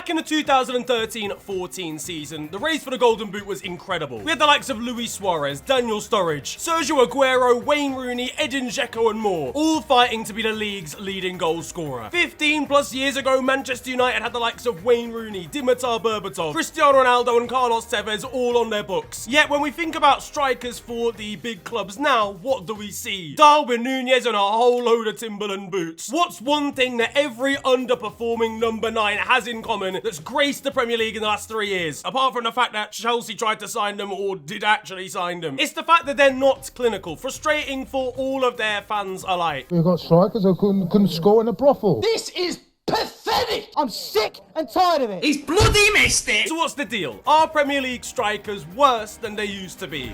Back in the 2013-14 season, the race for the Golden Boot was incredible. We had the likes of Luis Suarez, Daniel Sturridge, Sergio Aguero, Wayne Rooney, Edin Dzeko and more, all fighting to be the league's leading goal scorer. 15 plus years ago, Manchester United had the likes of Wayne Rooney, Dimitar Berbatov, Cristiano Ronaldo and Carlos Tevez all on their books. Yet when we think about strikers for the big clubs now, what do we see? Darwin Nunez and a whole load of Timberland boots. What's one thing that every underperforming number 9 has in common that's graced the Premier League in the last 3 years? Apart from the fact that Chelsea tried to sign them or did actually sign them. It's the fact that they're not clinical. Frustrating for all of their fans alike. We've got strikers who couldn't score in a brothel. This is pathetic! I'm sick and tired of it. He's bloody missed it! So what's the deal? Are Premier League strikers worse than they used to be?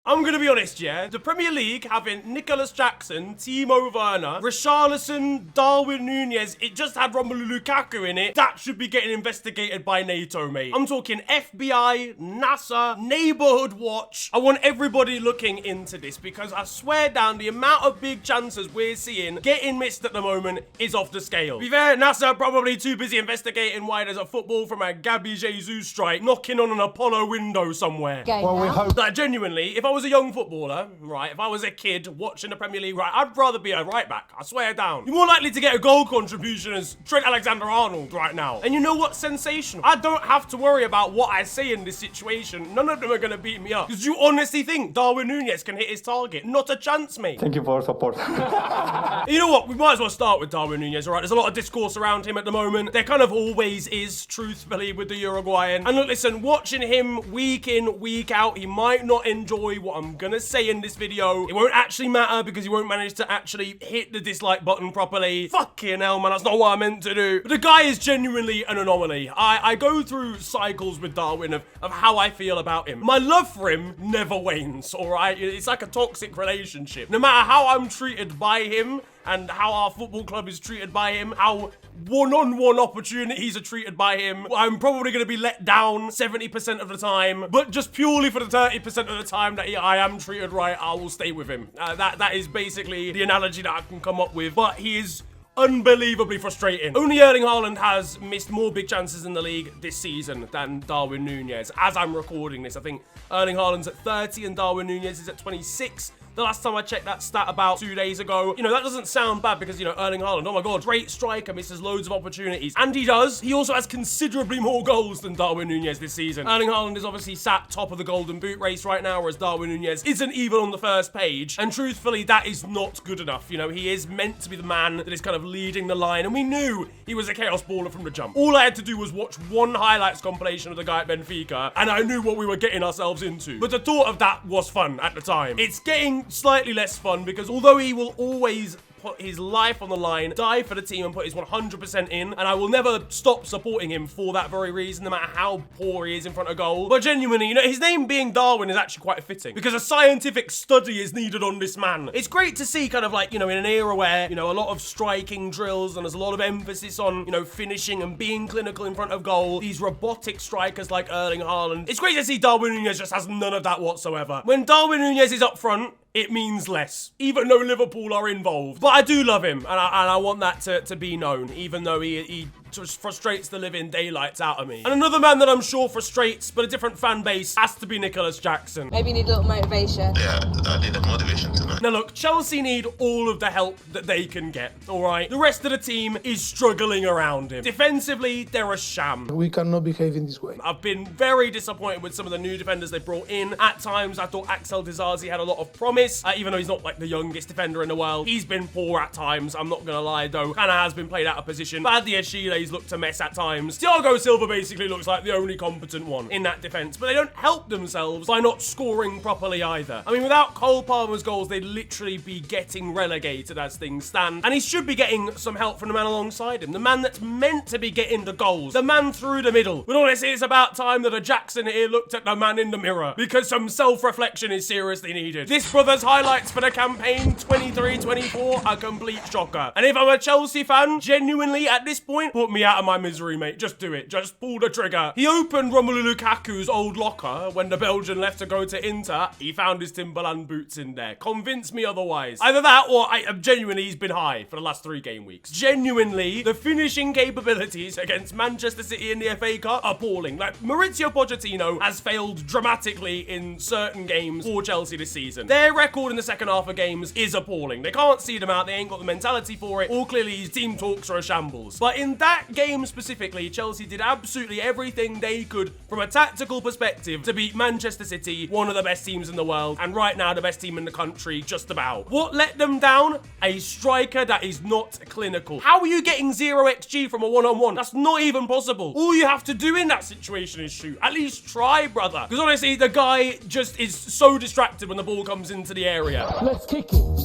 I'm gonna be honest, yeah? The Premier League having Nicolas Jackson, Timo Werner, Richarlison, Darwin Nunez, it just had Romelu Lukaku in it. That should be getting investigated by NATO, mate. I'm talking FBI, NASA, Neighborhood Watch. I want everybody looking into this because I swear down the amount of big chances we're seeing getting missed at the moment is off the scale. To be fair, NASA are probably too busy investigating why there's a football from a Gabby Jesus strike knocking on an Apollo window somewhere. Well, we hope. Like, genuinely, if I was a young footballer, right, if I was a kid watching the Premier League, right, I'd rather be a right back. I swear down. You're more likely to get a goal contribution as Trent Alexander-Arnold right now. And you know what's sensational? I don't have to worry about what I say in this situation. None of them are going to beat me up. Because you honestly think Darwin Nunez can hit his target? Not a chance, mate. Thank you for support. You know what? We might as well start with Darwin Nunez, all right? There's a lot of discourse around him at the moment. There kind of always is, truthfully, with the Uruguayan. And look, listen, watching him week in, week out, he might not enjoy what I'm gonna say in this video. It won't actually matter because he won't manage to actually hit the dislike button properly. Fucking hell, man, that's not what I meant to do. But the guy is genuinely an anomaly. I go through cycles with Darwin of how I feel about him. My love for him never wanes, all right? It's like a toxic relationship. No matter how I'm treated by him, and how our football club is treated by him, how one-on-one opportunities are treated by him, I'm probably going to be let down 70% of the time, but just purely for the 30% of the time that I am treated right, I will stay with him. That is basically the analogy that I can come up with, but he is unbelievably frustrating. Only Erling Haaland has missed more big chances in the league this season than Darwin Nunez. As I'm recording this, I think Erling Haaland's at 30 and Darwin Nunez is at 26. The last time I checked that stat about 2 days ago, you know, that doesn't sound bad because, you know, Erling Haaland, oh my God, great striker, misses loads of opportunities. And he does. He also has considerably more goals than Darwin Nunez this season. Erling Haaland is obviously sat top of the Golden Boot race right now, whereas Darwin Nunez isn't even on the first page. And truthfully, that is not good enough. You know, he is meant to be the man that is kind of leading the line. And we knew he was a chaos baller from the jump. All I had to do was watch one highlights compilation of the guy at Benfica, and I knew what we were getting ourselves into. But the thought of that was fun at the time. It's getting slightly less fun because although he will always put his life on the line, die for the team and put his 100% in, and I will never stop supporting him for that very reason, no matter how poor he is in front of goal. But genuinely, you know, his name being Darwin is actually quite fitting because a scientific study is needed on this man. It's great to see kind of like, you know, in an era where, you know, a lot of striking drills and there's a lot of emphasis on, you know, finishing and being clinical in front of goal, these robotic strikers like Erling Haaland. It's great to see Darwin Nunez just has none of that whatsoever. When Darwin Nunez is up front, it means less, even though Liverpool are involved. But I do love him, and I want that to be known, even though he just frustrates the living daylights out of me. And another man that I'm sure frustrates, but a different fan base, has to be Nicolas Jackson. Maybe you need a little motivation. Yeah, I need a motivation tonight. Now look, Chelsea need all of the help that they can get, all right? The rest of the team is struggling around him. Defensively, they're a sham. We cannot behave in this way. I've been very disappointed with some of the new defenders they brought in. At times, I thought Axel Disasi had a lot of promise, even though he's not like the youngest defender in the world. He's been poor at times, I'm not gonna lie though. Kinda has been played out of position. Badia Chile's looked a mess at times. Thiago Silva basically looks like the only competent one in that defense, but they don't help themselves by not scoring properly either. I mean, without Cole Palmer's goals, they'd literally be getting relegated as things stand, and he should be getting some help from the man alongside him, the man that's meant to be getting the goals, the man through the middle. But honestly, it's about time that a Jackson here looked at the man in the mirror, because some self-reflection is seriously needed. This brother's highlights for the campaign 23-24 a complete shocker, and if I'm a Chelsea fan, genuinely at this point, put me out of my misery, mate. Just do it. Just pull the trigger. He opened Romelu Lukaku's old locker when the Belgian left to go to Inter. He found his Timberland boots in there. Convinced convince me otherwise. Either that or genuinely he's been high for the last 3 game weeks. Genuinely, the finishing capabilities against Manchester City in the FA Cup, appalling. Like, Maurizio Pochettino has failed dramatically in certain games for Chelsea this season. Their record in the second half of games is appalling. They can't see them out. They ain't got the mentality for it. Or clearly his team talks are a shambles. But in that game specifically, Chelsea did absolutely everything they could from a tactical perspective to beat Manchester City, one of the best teams in the world, and right now the best team in the country, just about. What let them down? A striker that is not clinical. How are you getting 0 XG from a one-on-one? That's not even possible. All you have to do in that situation is shoot. At least try, brother. Because honestly, the guy just is so distracted when the ball comes into the area. Let's kick it.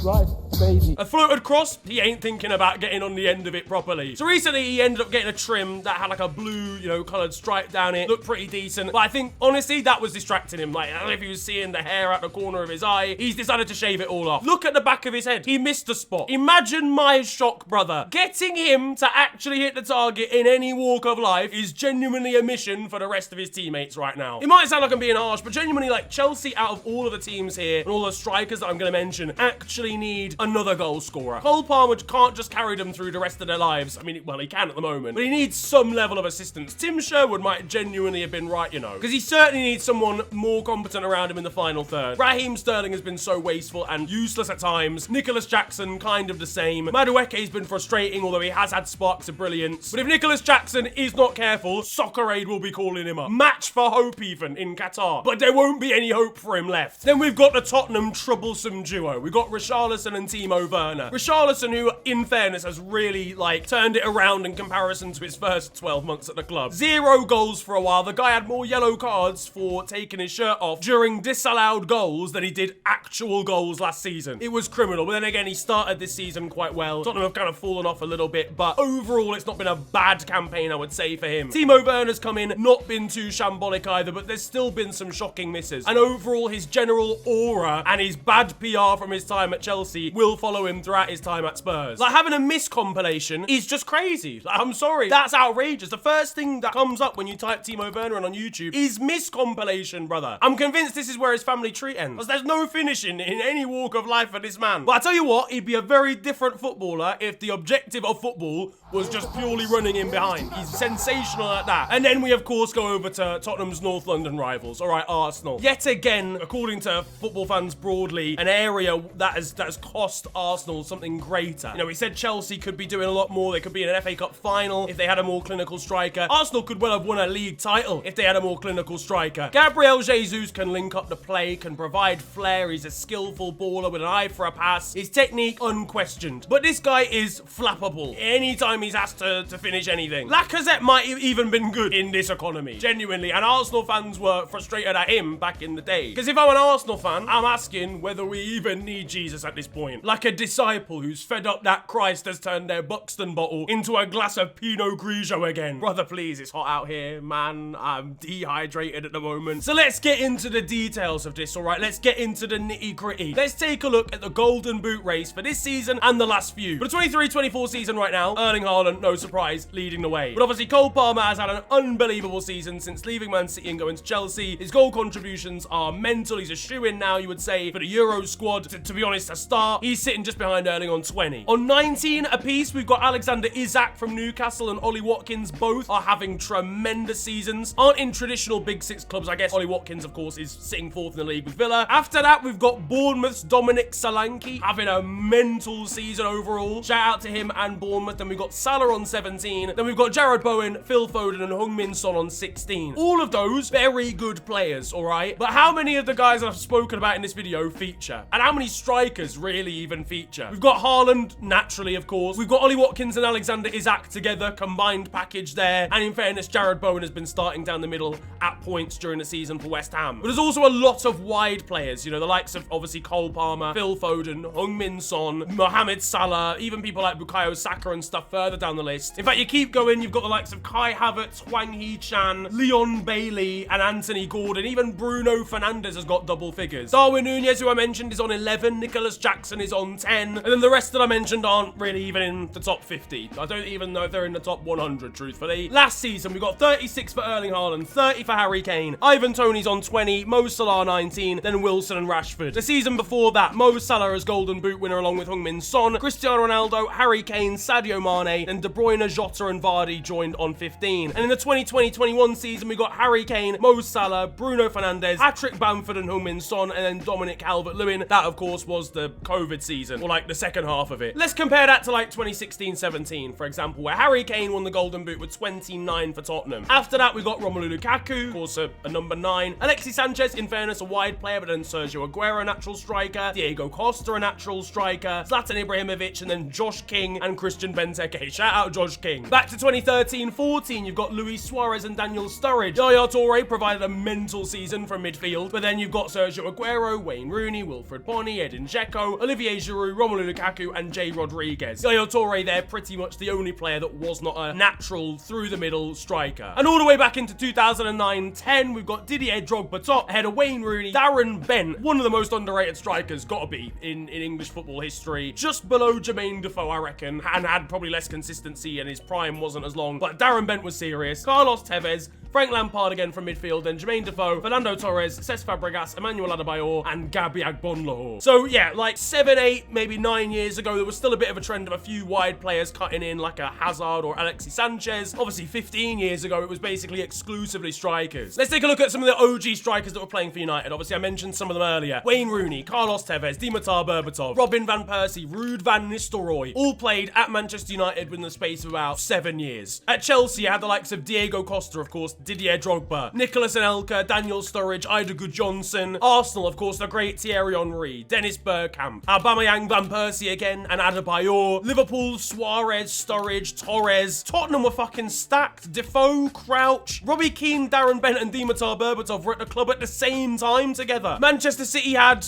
Right, baby. A floated cross, he ain't thinking about getting on the end of it properly. So recently he ended up getting a trim that had like a blue, you know, coloured stripe down it. Looked pretty decent. But I think, honestly, that was distracting him. Like, I don't know if he was seeing the hair out the corner of his eye. He's decided to shave it all off. Look at the back of his head. He missed a spot. Imagine my shock, brother. Getting him to actually hit the target in any walk of life is genuinely a mission for the rest of his teammates right now. It might sound like I'm being harsh, but genuinely, like, Chelsea, out of all of the teams here and all the strikers that I'm going to mention, actually need another goal scorer. Cole Palmer can't just carry them through the rest of their lives. I mean, well, he can at the moment, but he needs some level of assistance. Tim Sherwood might genuinely have been right, you know, because he certainly needs someone more competent around him in the final third. Raheem Sterling has been so wasteful and useless at times. Nicholas Jackson, kind of the same. Madueke's been frustrating, although he has had sparks of brilliance. But if Nicholas Jackson is not careful, Soccer Aid will be calling him up. Match for hope even in Qatar. But there won't be any hope for him left. Then we've got the Tottenham troublesome duo. We've got Richarlison and Timo Werner. Richarlison, who, in fairness, has really, like, turned it around in comparison to his first 12 months at the club. 0 goals for a while. The guy had more yellow cards for taking his shirt off during disallowed goals than he did actual goals last season. It was criminal, but then again, he started this season quite well. Tottenham have kind of fallen off a little bit, but overall, it's not been a bad campaign, I would say, for him. Timo Werner's come in, not been too shambolic either, but there's still been some shocking misses. And overall, his general aura and his bad PR from his time at Chelsea will follow him throughout his time at Spurs. Like, having a miss compilation is just crazy. Like, I'm sorry, that's outrageous. The first thing that comes up when you type Timo Werner on YouTube is miss compilation, brother. I'm convinced this is where his family tree ends. There's no finishing in any walk of life for this man. But I tell you what, he'd be a very different footballer if the objective of football was just purely running in behind. He's sensational at that. And then we, of course, go over to Tottenham's North London rivals. All right, Arsenal. Yet again, according to football fans broadly, an area that has cost Arsenal something greater. You know, we said Chelsea could be doing a lot more. They could be in an FA Cup final if they had a more clinical striker. Arsenal could well have won a league title if they had a more clinical striker. Gabriel Jesus can link up the play, can provide flair. He's a skillful baller with an eye for a pass. His technique, unquestioned. But this guy is flappable anytime he's asked to finish anything. Lacazette might have even been good in this economy. Genuinely. And Arsenal fans were frustrated at him back in the day. Because if I'm an Arsenal fan, I'm asking whether we even need Jesus at this point. Like a disciple who's fed up that Christ has turned their Buxton bottle into a glass of Pinot Grigio again. Brother, please, it's hot out here, man. I'm dehydrated at the moment. So let's get into the details of this, all right? Let's get into the nitty-gritty. Let's take a look at the Golden Boot race for this season and the last few. For the 23-24 season right now, Erling Haaland, no surprise, leading the way. But obviously, Cole Palmer has had an unbelievable season since leaving Man City and going to Chelsea. His goal contributions are mental. He's a shoo-in now, you would say, for the Euro squad. To be honest, a start. He's sitting just behind Erling on 20. On 19 apiece, we've got Alexander Isak from Newcastle and Ollie Watkins. Both are having tremendous seasons. Aren't in traditional Big Six clubs, I guess. Ollie Watkins, of course, is sitting fourth in the league with Villa. After that, we've got Bournemouth's Dominic Solanke having a mental season overall. Shout out to him and Bournemouth. Then we've got Salah on 17. Then we've got Jared Bowen, Phil Foden, and Heung-min Son on 16. All of those very good players, all right? But how many of the guys I've spoken about in this video feature? And how many strikers really even feature? We've got Haaland, naturally, of course. We've got Ollie Watkins and Alexander Isak together, combined package there. And in fairness, Jared Bowen has been starting down the middle at points during the season for West Ham. But there's also a lot of wide players, you know, the likes of obviously Cole Palmer, Phil Foden, Heung-min Son, Mohamed Salah, even people like Bukayo Saka and stuff further down the list. In fact, you keep going, you've got the likes of Kai Havertz, Hwang Hee-chan, Leon Bailey, and Anthony Gordon. Even Bruno Fernandes has got double figures. Darwin Nunez, who I mentioned, is on 11 11. Nicholas Jackson is on 10. And then the rest that I mentioned aren't really even in the top 50. I don't even know if they're in the top 100, truthfully. Last season, we got 36 for Erling Haaland, 30 for Harry Kane. Ivan Toney's on 20, Mo Salah 19, then Wilson and Rashford. The season before that, Mo Salah as Golden Boot winner along with Heung-min Son, Cristiano Ronaldo, Harry Kane, Sadio Mane, then De Bruyne, Jota and Vardy joined on 15. And in the 2020-21 season, we got Harry Kane, Mo Salah, Bruno Fernandes, Patrick Bamford and Heung-min Son, and then Dominic Calvert-Lewin. That, of course, was the COVID season, or like the second half of it. Let's compare that to like 2016-17, for example, where Harry Kane won the Golden Boot with 29 for Tottenham. After that, we got Romelu Lukaku, of course, a number 9. Alexis Sanchez, in fairness, a wide player, but then Sergio Aguero, a natural striker. Diego Costa, a natural striker. Zlatan Ibrahimovic, and then Josh King and Christian Benteke. Shout out Josh King. Back to 2013-14, you've got Luis Suarez and Daniel Sturridge. Yaya Toure provided a mental season from midfield, but then you've got Sergio Aguero, Wayne Rooney, Wilfred Bonny, Edin Dzeko, Olivier Giroud, Romelu Lukaku, and Jay Rodriguez. Yaya Toure there, pretty much the only player that was not a natural through-the-middle striker. And all the way back into 2009-10, we've got Didier Drogba top, ahead of Wayne Rooney, Darren Bent, one of the most underrated strikers, gotta be, in English football history. Just below Jermaine Defoe, I reckon, and had probably less consistency, and his prime wasn't as long, but Darren Bent was serious. Carlos Tevez, Frank Lampard again from midfield, then Jermaine Defoe, Fernando Torres, Cesc Fabregas, Emmanuel Adebayor, and Gabi Agbonlahor. So yeah, like 7, 8, maybe 9 years ago, there was still a bit of a trend of a few wide players cutting in, like a Hazard or Alexis Sanchez. Obviously, 15 years ago, it was basically exclusively strikers. Let's take a look at some of the OG strikers that were playing for United. Obviously, I mentioned some of them earlier. Wayne Rooney, Carlos Tevez, Dimitar Berbatov, Robin van Persie, Ruud van Nistelrooy, all played at Manchester United within the space of about 7 years. At Chelsea, you had the likes of Diego Costa, of course, Didier Drogba, Nicolas Anelka, Daniel Sturridge, Ida Gudjohnsen. Arsenal, of course, the great Thierry Henry, Dennis Bergkamp, Aubameyang, Van Persie again, and Adebayor. Liverpool, Suarez, Sturridge, Torres. Tottenham were fucking stacked. Defoe, Crouch, Robbie Keane, Darren Bent, and Dimitar Berbatov were at the club at the same time together. Manchester City had...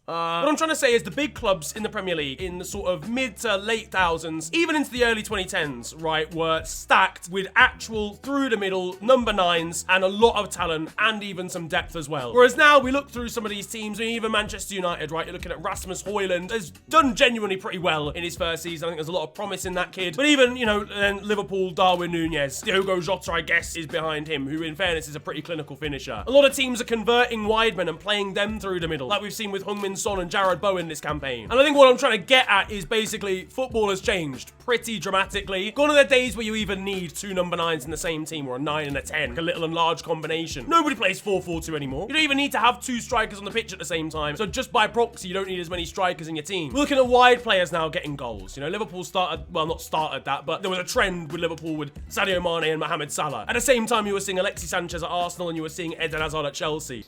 what I'm trying to say is the big clubs in the Premier League in the sort of mid to late thousands, even into the early 2010s, right, were stacked with actual through-the-middle number 9s and a lot of talent and even some depth as well. Whereas now we look through some of these teams, and even Manchester United, right, you're looking at Rasmus Højlund, has done genuinely pretty well in his first season. I think there's a lot of promise in that kid. But even, you know, Liverpool, Darwin Nunez, Diogo Jota, I guess, is behind him, who in fairness is a pretty clinical finisher. A lot of teams are converting wide men and playing them through the middle, like we've seen with Heung-min Son and Jared Bowen this campaign. And I think what I'm trying to get at is basically football has changed pretty dramatically. Gone are the days where you even need 2 number 9s in the same team, or a 9 and a 10, like a little and large combination. Nobody plays 4-4-2 anymore. You don't even need to have 2 strikers on the pitch at the same time. So just by proxy, you don't need as many strikers in your team. We're looking at wide players now getting goals. You know, Liverpool started, well, not started that, but there was a trend with Liverpool with Sadio Mane and Mohamed Salah. At the same time, you were seeing Alexis Sanchez at Arsenal and you were seeing Eden Hazard at Chelsea.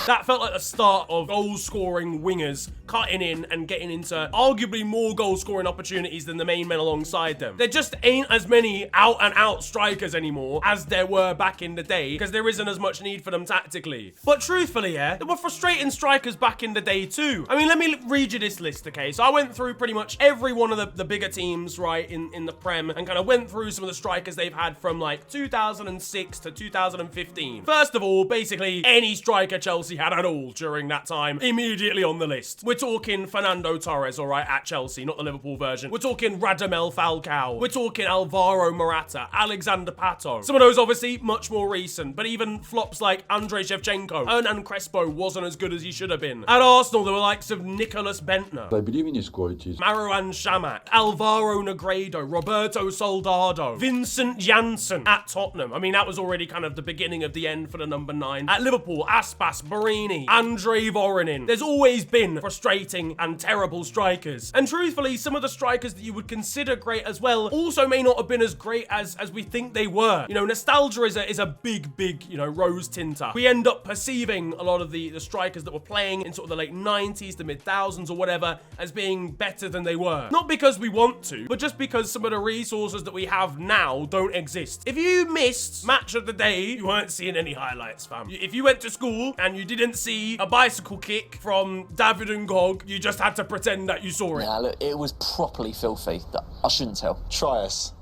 That felt like the start of goal-scoring wingers cutting in and getting into arguably more goal-scoring opportunities than the main men alongside them. There just ain't as many out-and-out strikers anymore as there were back in the day, because there isn't as much need for them tactically. But truthfully, yeah, there were frustrating strikers back in the day too. I mean, let me read you this list, okay? So I went through pretty much every one of the bigger teams, right, in the Prem, and kind of went through some of the strikers they've had from like 2006 to 2015. First of all, basically any striker Chelsea had at all during that time, immediately on the list. We're talking Fernando Torres, all right, at Chelsea, not the Liverpool version. We're talking Radamel Falcao. We're talking Alvaro Morata, Alexander Pato. Some of those obviously much more recent, but even flops like Andrei Shevchenko, Hernan Crespo wasn't as good as he should have been. At Arsenal, there were likes of Nicholas Bentner, I believe in his qualities. Marouane Chamakh, Alvaro Negredo, Roberto Soldado, Vincent Janssen at Tottenham. I mean, that was already kind of the beginning of the end for the number 9. At Liverpool, Aspas, Barini, Andrei Voronin. There's always been frustrating and terrible strikers. And truthfully, some of the strikers that you would consider great as well also may not have been as great as we think they were. You know, nostalgia is a big, you know, rose tinter. We end up perceiving a lot of the strikers that were playing in sort of the late 90s, the mid thousands or whatever, as being better than they were. Not because we want to, but just because some of the resources that we have now don't exist. If you missed match of the day, you weren't seeing any highlights, fam. If you went to school and you didn't see a bicycle kick from David Ngog, you just had to pretend that you saw it. Yeah, look, it was properly filthy. I shouldn't tell. Try us.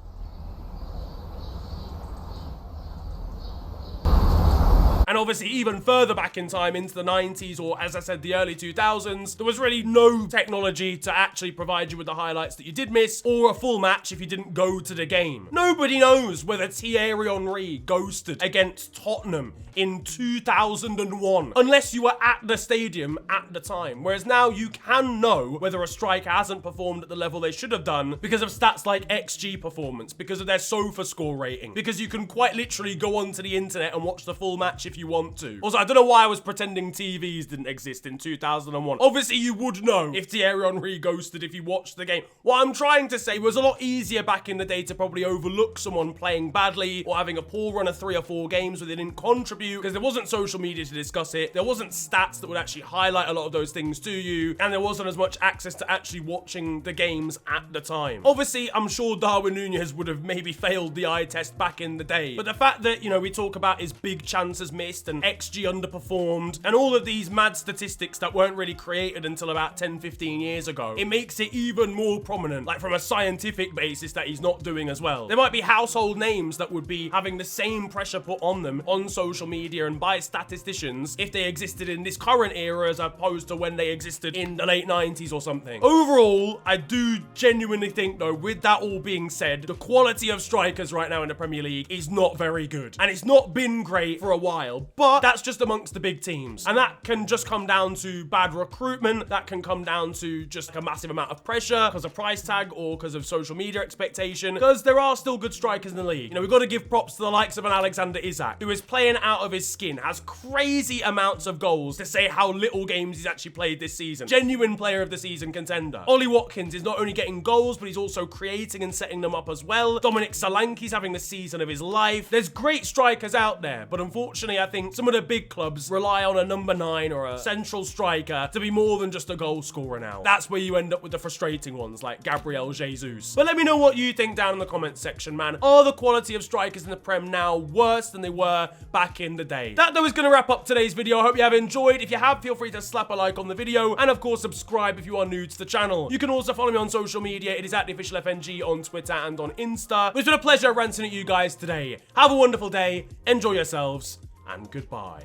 And obviously even further back in time into the 90s, or as I said, the early 2000s, there was really no technology to actually provide you with the highlights that you did miss, or a full match if you didn't go to the game. Nobody knows whether Thierry Henry ghosted against Tottenham in 2001, unless you were at the stadium at the time. Whereas now you can know whether a striker hasn't performed at the level they should have done because of stats like XG performance, because of their sofa score rating, because you can quite literally go onto the internet and watch the full match if you want to. Also, I don't know why I was pretending TVs didn't exist in 2001. Obviously, you would know if Thierry Henry ghosted if you watched the game. What I'm trying to say was a lot easier back in the day to probably overlook someone playing badly or having a poor run of 3 or 4 games where they didn't contribute, because there wasn't social media to discuss it, there wasn't stats that would actually highlight a lot of those things to you, and there wasn't as much access to actually watching the games at the time. Obviously, I'm sure Darwin Nunez would have maybe failed the eye test back in the day, but the fact that, you know, we talk about his big chances missed and XG underperformed and all of these mad statistics that weren't really created until about 10-15 years ago, it makes it even more prominent, like from a scientific basis, that he's not doing as well. There might be household names that would be having the same pressure put on them on social media and by statisticians if they existed in this current era as opposed to when they existed in the late 90s or something. Overall, I do genuinely think though, with that all being said, the quality of strikers right now in the Premier League is not very good. And it's not been great for a while, but that's just amongst the big teams. And that can just come down to bad recruitment, that can come down to just a massive amount of pressure because of price tag or because of social media expectation, because there are still good strikers in the league. You know, we've got to give props to the likes of an Alexander Isak, who is playing out of his skin, has crazy amounts of goals to say how little games he's actually played this season. Genuine player of the season contender. Ollie Watkins is not only getting goals, but he's also creating and setting them up as well. Dominic Solanke's having the season of his life. There's great strikers out there, but unfortunately, I think some of the big clubs rely on a number 9 or a central striker to be more than just a goal scorer now. That's where you end up with the frustrating ones like Gabriel Jesus. But let me know what you think down in the comments section, man. Are the quality of strikers in the Prem now worse than they were back in the day? That though is going to wrap up today's video. I hope you have enjoyed. If you have, feel free to slap a like on the video, and of course subscribe if you are new to the channel. You can also follow me on social media. It is at @theofficialfng on Twitter and on Insta. It's been a pleasure ranting at you guys today. Have a wonderful day, enjoy yourselves, and goodbye.